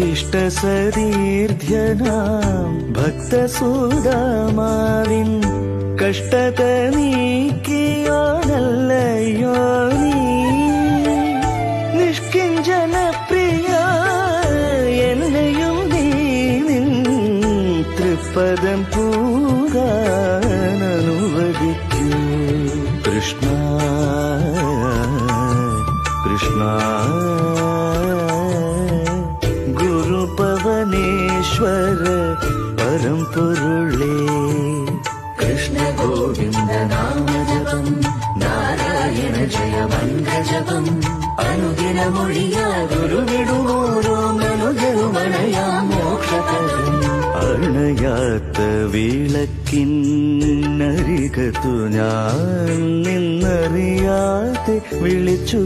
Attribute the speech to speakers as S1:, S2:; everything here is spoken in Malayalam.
S1: ഇഷ്ടസതീർധ്യനാം ഭക്തസുദാമാവിൻ കഷ്ടത നീക്കിയോനല്ലയോ നീ നിഷ്കിഞ്ചന പ്രിയ എന്നെയും നീ നിൻ തൃപ്പദം പൂകാനനുവദിക്കൂ കൃഷ്ണ കൃഷ്ണ ഗുരുപവനേശ്വര പരംപൊരുളേ
S2: കൃഷ്ണ ഗോവിന്ദ നാമജപം നാരായണ ജയ മന്ത്രജപം അനുദിനമൊഴിയാ ഗുരുവിടുമോരോ മനുജരുമണയാ മോക്ഷപദം
S1: അണയാത്ത വിളക്കിന്നരികത്തു ഞാൻ നിന്നറിയാതെ വിളിച്ചു